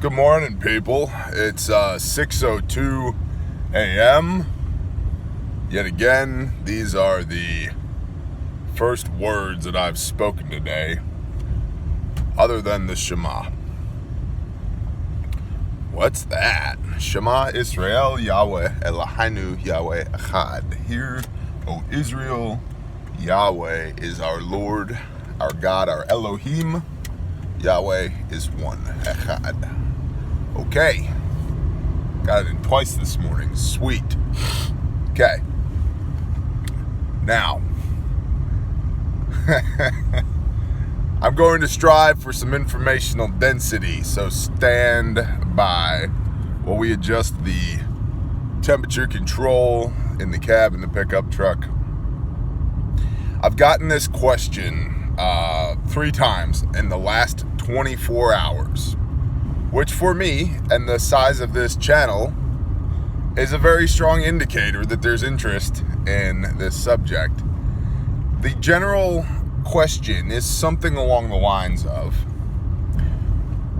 Good morning, people. It's 6:02 a.m. Yet again, these are the first words that I've spoken today, other than the Shema. What's that? Shema Israel, Yahweh Eloheinu, Yahweh Echad. Hear, O Israel, Yahweh is our Lord, our God, our Elohim. Yahweh is one, Echad. Okay. Got it in twice this morning. Sweet. Okay. Now, I'm going to strive for some informational density, so stand by while we adjust the temperature control in the cab in the pickup truck. I've gotten this question 3 times in the last 24 hours, which for me and the size of this channel is a very strong indicator that there's interest in this subject. The general question is something along the lines of,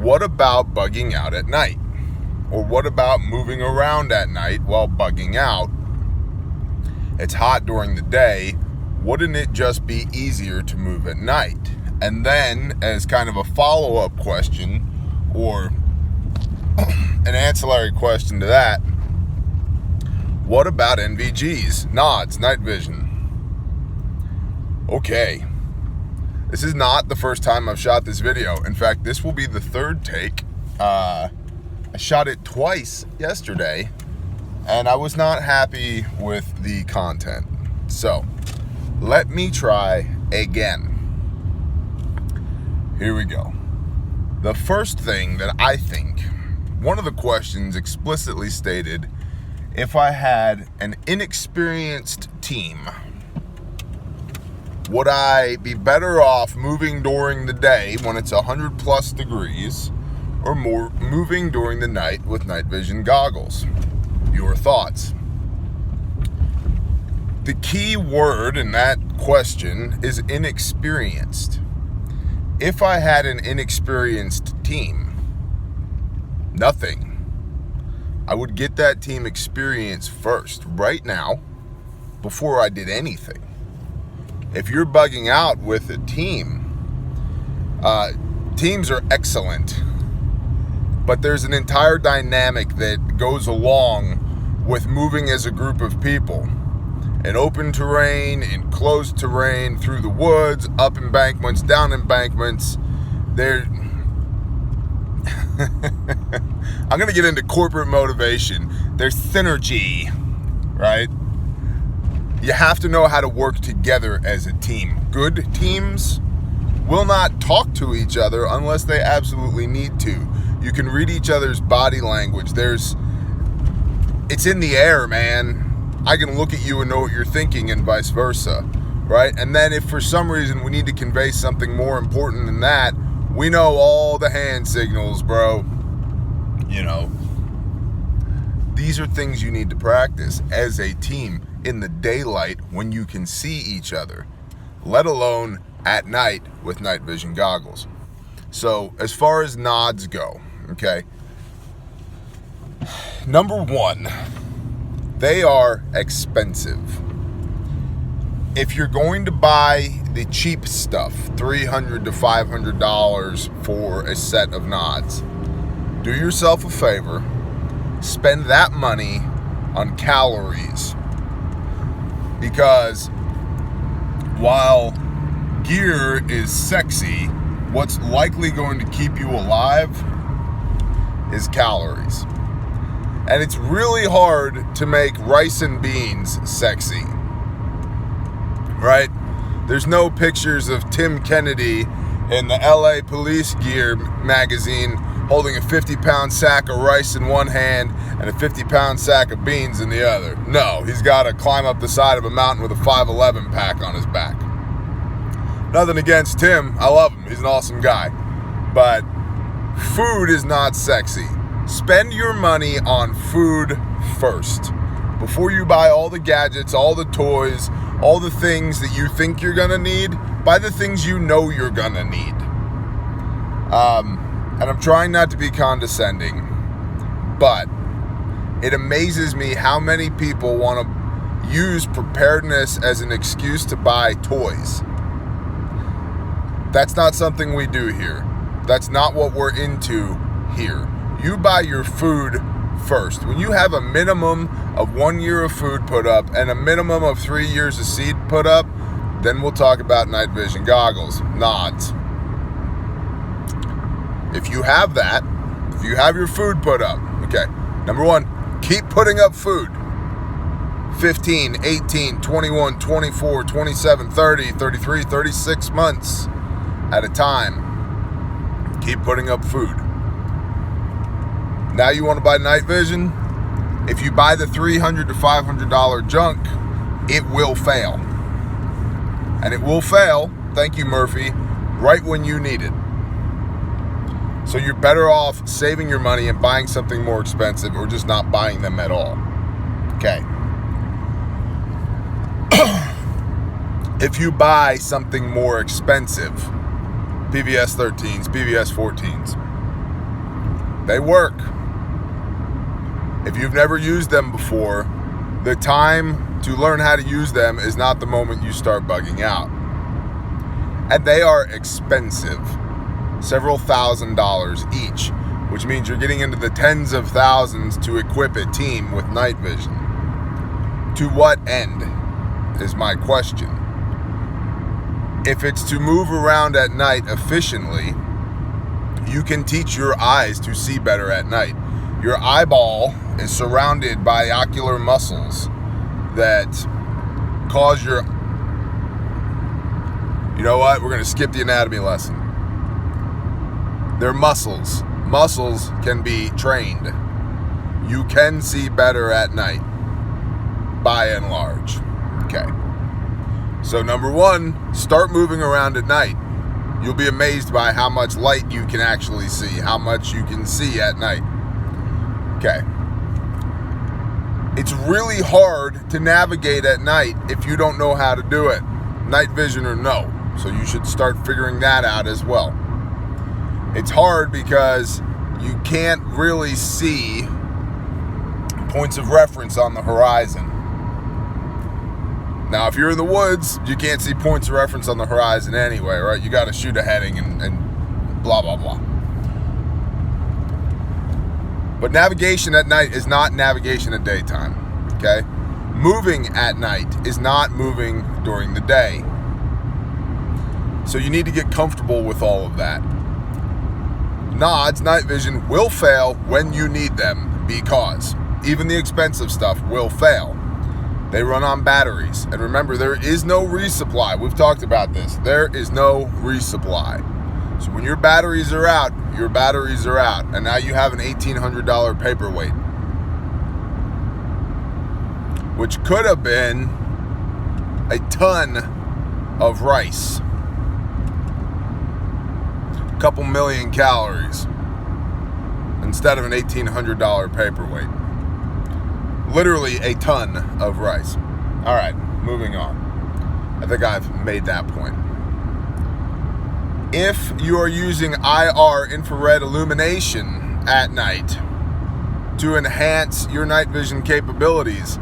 what about bugging out at night? Or what about moving around at night while bugging out? It's hot during the day. Wouldn't it just be easier to move at night? And then, as kind of a follow-up question, or an ancillary question to that, what about NVGs, nods, night vision? Okay, this is not the first time I've shot this video. In fact, this will be the third take. I shot it twice yesterday, and I was not happy with the content. So, let me try again. Here we go. The first thing that I think, one of the questions explicitly stated, if I had an inexperienced team, would I be better off moving during the day when it's 100 plus degrees, or more moving during the night with night vision goggles? Your thoughts. The key word in that question is inexperienced. If I had an inexperienced team, nothing. I would get that team experience first, right now, before I did anything. If you're bugging out with a team, teams are excellent, but there's an entire dynamic that goes along with moving as a group of people. In open terrain, in closed terrain, through the woods, up embankments, down embankments. I'm going to get into corporate motivation. There's synergy, right? You have to know how to work together as a team. Good teams will not talk to each other unless they absolutely need to. You can read each other's body language. It's in the air, man. I can look at you and know what you're thinking, and vice versa, right? And then if for some reason we need to convey something more important than that, we know all the hand signals, bro. You know, these are things you need to practice as a team in the daylight when you can see each other, let alone at night with night vision goggles. So as far as nods go, okay, number one, they are expensive. If you're going to buy the cheap stuff, $300 to $500 for a set of nods, do yourself a favor, spend that money on calories. Because while gear is sexy, what's likely going to keep you alive is calories. And it's really hard to make rice and beans sexy, right? There's no pictures of Tim Kennedy in the LA Police Gear magazine holding a 50-pound sack of rice in one hand and a 50-pound sack of beans in the other. No, he's got to climb up the side of a mountain with a 511 pack on his back. Nothing against Tim. I love him. He's an awesome guy. But food is not sexy. Spend your money on food first. Before you buy all the gadgets, all the toys, all the things that you think you're going to need, buy the things you know you're going to need. And I'm trying not to be condescending, but it amazes me how many people want to use preparedness as an excuse to buy toys. That's not something we do here. That's not what we're into here. You buy your food first. When you have a minimum of 1 year of food put up and a minimum of 3 years of seed put up, then we'll talk about night vision goggles. Nods. If you have that, if you have your food put up, okay, number one, keep putting up food. 15, 18, 21, 24, 27, 30, 33, 36 months at a time. Keep putting up food. Now you want to buy night vision? If you buy the $300 to $500 junk, it will fail. And it will fail, thank you Murphy, right when you need it. So you're better off saving your money and buying something more expensive or just not buying them at all. Okay. If you buy something more expensive, PVS 13s, PVS 14s, they work. If you've never used them before, the time to learn how to use them is not the moment you start bugging out. And they are expensive. Several $1,000s each, which means you're getting into the tens of thousands to equip a team with night vision. To what end is my question. If it's to move around at night efficiently, you can teach your eyes to see better at night. Your eyeball is surrounded by ocular muscles that cause your... You know what? We're going to skip the anatomy lesson. They're muscles. Muscles can be trained. You can see better at night, by and large. Okay. So number one, start moving around at night. You'll be amazed by how much light you can actually see, how much you can see at night. Okay. It's really hard to navigate at night if you don't know how to do it. Night vision or no. So you should start figuring that out as well. It's hard because you can't really see points of reference on the horizon. Now, if you're in the woods, you can't see points of reference on the horizon anyway, right? You got to shoot a heading and blah, blah, blah. But navigation at night is not navigation at daytime, okay? Moving at night is not moving during the day. So you need to get comfortable with all of that. Nods, night vision will fail when you need them because even the expensive stuff will fail. They run on batteries. And remember, there is no resupply. We've talked about this. There is no resupply. So when your batteries are out, your batteries are out. And now you have an $1,800 paperweight, which could have been a ton of rice. Couple million calories instead of an $1,800 paperweight. Literally a ton of rice. All right, moving on. I think I've made that point. If you are using IR, infrared illumination at night to enhance your night vision capabilities,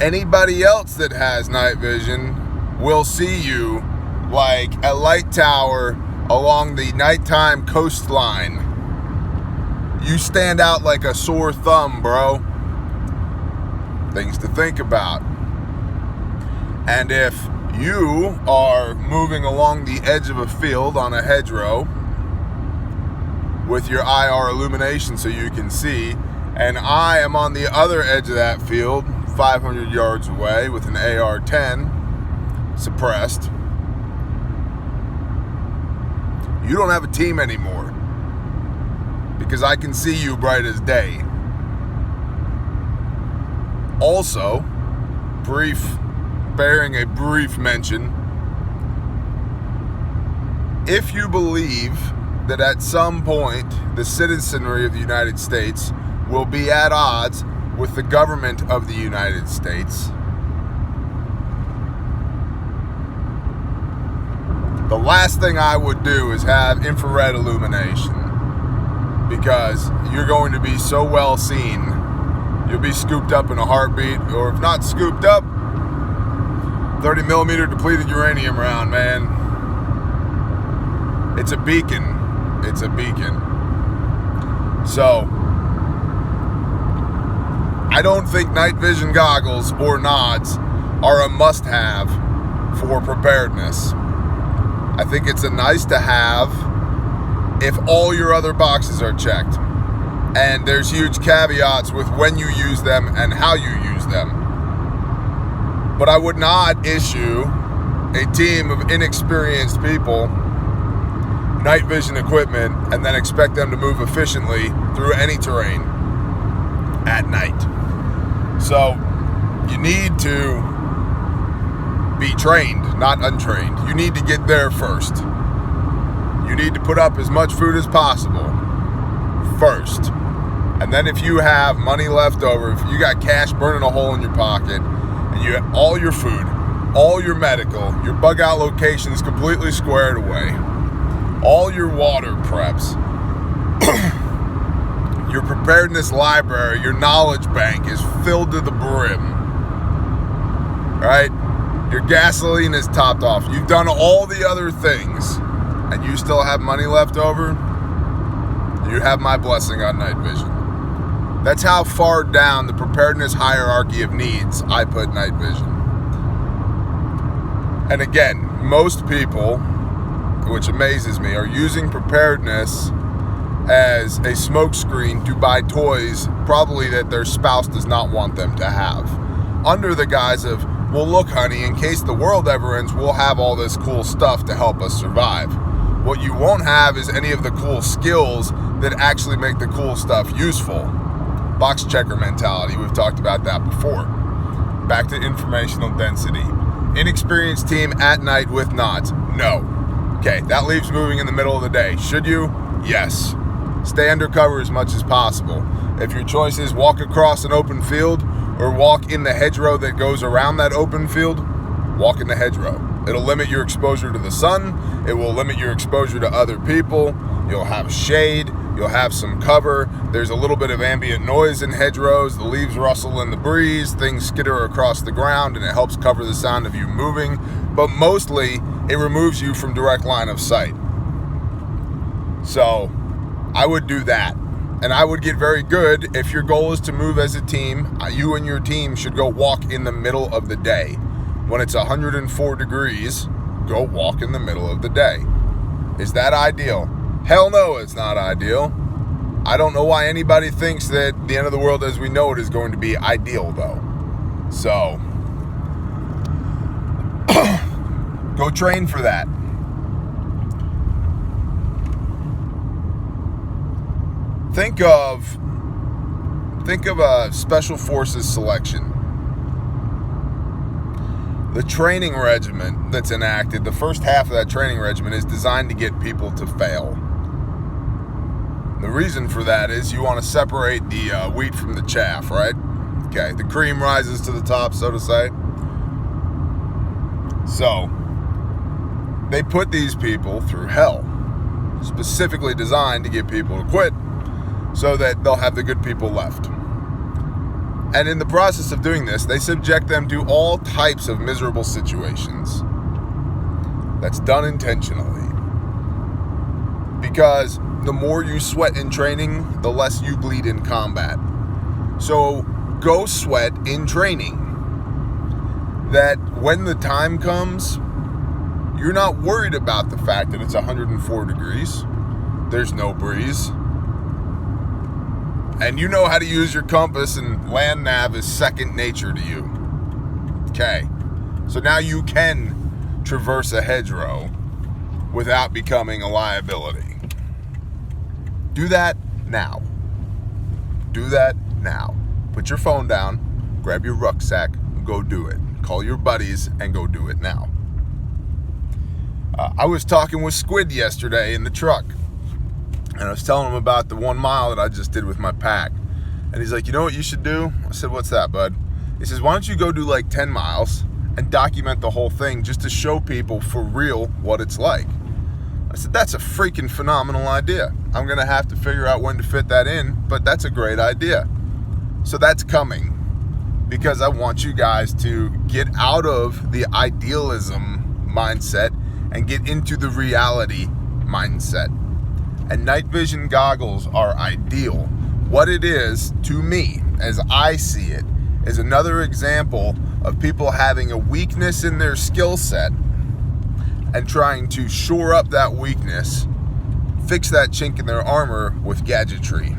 anybody else that has night vision will see you like a light tower along the nighttime coastline. You stand out like a sore thumb, bro. Things to think about. And if you are moving along the edge of a field on a hedgerow with your IR illumination so you can see, and I am on the other edge of that field 500 yards away with an AR-10 suppressed, you don't have a team anymore because I can see you bright as day. Also, bearing a brief mention, if you believe that at some point the citizenry of the United States will be at odds with the government of the United States, the last thing I would do is have infrared illumination. because you're going to be so well seen. You'll be scooped up in a heartbeat, or if not scooped up, 30 millimeter depleted uranium round, man. It's a beacon. It's a beacon. So, I don't think night vision goggles or nods are a must-have for preparedness. I think it's a nice to have if all your other boxes are checked. And there's huge caveats with when you use them and how you use them. But I would not issue a team of inexperienced people night vision equipment and then expect them to move efficiently through any terrain at night. So you need to be trained, not untrained. You need to get there first. You need to put up as much food as possible first. And then if you have money left over, if you got cash burning a hole in your pocket, and you have all your food, all your medical, your bug out locations completely squared away, all your water preps, your preparedness library, your knowledge bank is filled to the brim, right? Your gasoline is topped off. You've done all the other things, and you still have money left over, you have my blessing on night vision. That's how far down the preparedness hierarchy of needs I put night vision. And again, most people, which amazes me, are using preparedness as a smokescreen to buy toys probably that their spouse does not want them to have. Under the guise of, well, look, honey, in case the world ever ends, we'll have all this cool stuff to help us survive. What you won't have is any of the cool skills that actually make the cool stuff useful. Box checker mentality, we've talked about that before. Back to informational density. Inexperienced team at night with nods? No. Okay, that leaves moving in the middle of the day. Should you? Yes. Stay undercover as much as possible. If your choice is walk across an open field or walk in the hedgerow that goes around that open field, walk in the hedgerow. It'll limit your exposure to the sun. It will limit your exposure to other people. You'll have shade. You'll have some cover. There's a little bit of ambient noise in hedgerows. The leaves rustle in the breeze. Things skitter across the ground, and it helps cover the sound of you moving. But mostly, it removes you from direct line of sight. So, I would do that. And I would get very good. If your goal is to move as a team, you and your team should go walk in the middle of the day. When it's 104 degrees, go walk in the middle of the day. Is that ideal? Hell no, it's not ideal. I don't know why anybody thinks that the end of the world as we know it is going to be ideal, though. So, go train for that. Think of a special forces selection. The training regimen that's enacted, the first half of that training regimen is designed to get people to fail. The reason for that is you want to separate the wheat from the chaff, right? Okay, the cream rises to the top, so to say. So, they put these people through hell, specifically designed to get people to quit so that they'll have the good people left. And in the process of doing this, they subject them to all types of miserable situations. That's done intentionally. Because the more you sweat in training, the less you bleed in combat. So go sweat in training. That when the time comes, you're not worried about the fact that it's 104 degrees. There's no breeze. And you know how to use your compass, and land nav is second nature to you. Okay. So now you can traverse a hedgerow without becoming a liability. Do that now. Do that now. Put your phone down, grab your rucksack, and go do it. Call your buddies and go do it now. I was talking with Squid yesterday in the truck. And I was telling him about the 1 mile that I just did with my pack. And he's like, you know what you should do? I said, what's that, bud? He says, why don't you go do like 10 miles and document the whole thing just to show people for real what it's like. I said, that's a freaking phenomenal idea. I'm going to have to figure out when to fit that in, but that's a great idea. So that's coming, because I want you guys to get out of the idealism mindset and get into the reality mindset. And night vision goggles are ideal. What it is, to me, as I see it, is another example of people having a weakness in their skill set and trying to shore up that weakness, fix that chink in their armor with gadgetry.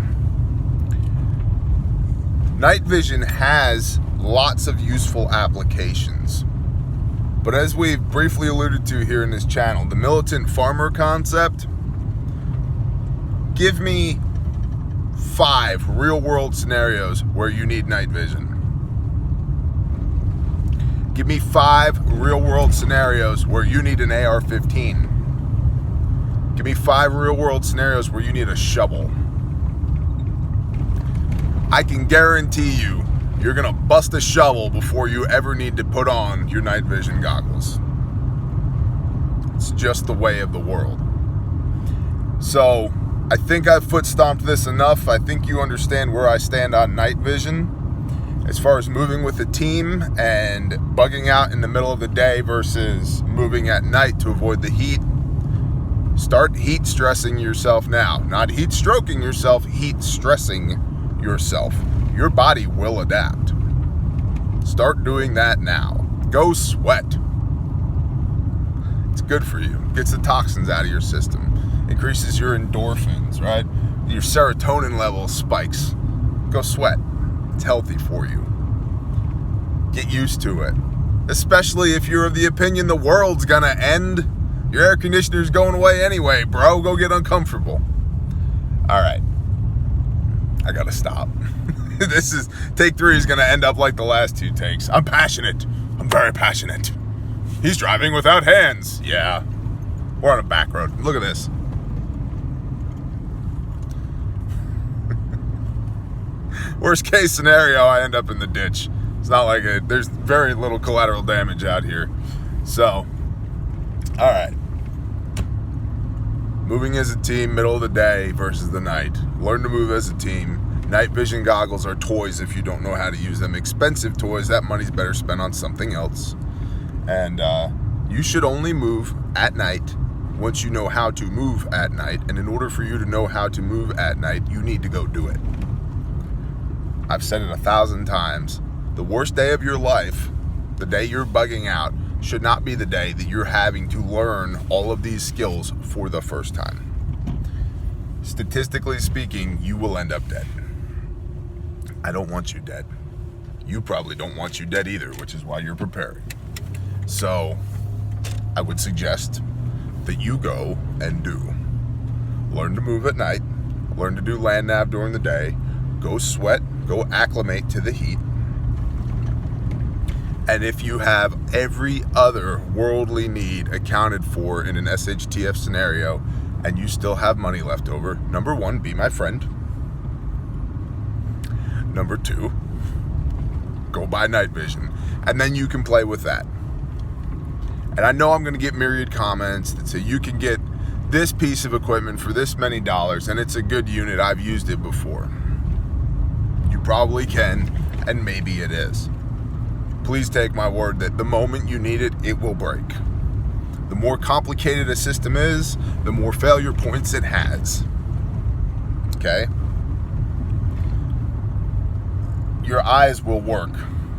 Night vision has lots of useful applications. But as we've briefly alluded to here in this channel, the militant farmer concept, give me 5 real-world scenarios where you need night vision. Give me 5 real-world scenarios where you need an AR-15. Give me 5 real-world scenarios where you need a shovel. I can guarantee you, you're gonna bust a shovel before you ever need to put on your night vision goggles. It's just the way of the world. So, I think I've foot stomped this enough. I think you understand where I stand on night vision. As far as moving with the team and bugging out in the middle of the day versus moving at night to avoid the heat, start heat stressing yourself now. Not heat stroking yourself, heat stressing yourself. Your body will adapt. Start doing that now. Go sweat. It's good for you. Gets the toxins out of your system. Increases your endorphins, right? Your serotonin level spikes. Go sweat. It's healthy for you. Get used to it. Especially if you're of the opinion the world's gonna end. Your air conditioner's going away anyway, bro. Go get uncomfortable. All right. I gotta stop. Take 3 is gonna end up like the last 2 takes. I'm passionate. I'm very passionate. He's driving without hands. Yeah. We're on a back road. Look at this. Worst case scenario, I end up in the ditch. It's not like there's very little collateral damage out here. So, all right. Moving as a team, middle of the day versus the night. Learn to move as a team. Night vision goggles are toys if you don't know how to use them. Expensive toys, that money's better spent on something else. And you should only move at night once you know how to move at night. And in order for you to know how to move at night, you need to go do it. I've said it 1,000 times. The worst day of your life, the day you're bugging out, should not be the day that you're having to learn all of these skills for the first time. Statistically speaking, you will end up dead. I don't want you dead. You probably don't want you dead either, which is why you're preparing. So, I would suggest that you go and do. Learn to move at night. Learn to do land nav during the day. Go sweat. Go acclimate to the heat. And if you have every other worldly need accounted for in an SHTF scenario and you still have money left over, number 1, be my friend. Number 2, go buy night vision. And then you can play with that. And I know I'm going to get myriad comments that say you can get this piece of equipment for this many dollars and it's a good unit. I've used it before. You probably can, and maybe it is. Please take my word that the moment you need it, it will break. The more complicated a system is, the more failure points it has. Okay? Your eyes will work.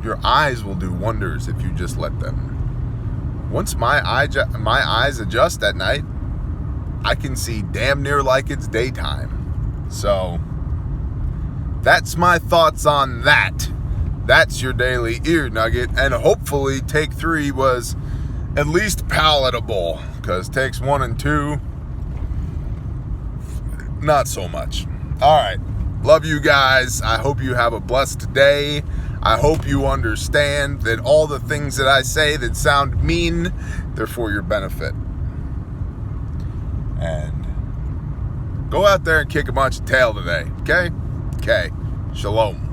Your eyes will do wonders if you just let them. Once my eyes adjust at night, I can see damn near like it's daytime. So, that's my thoughts on that. That's your daily ear nugget, and hopefully take 3 was at least palatable, because takes 1 and 2, not so much. All right, love you guys. I hope you have a blessed day. I hope you understand that all the things that I say that sound mean, they're for your benefit. And go out there and kick a bunch of tail today, okay? Okay, shalom.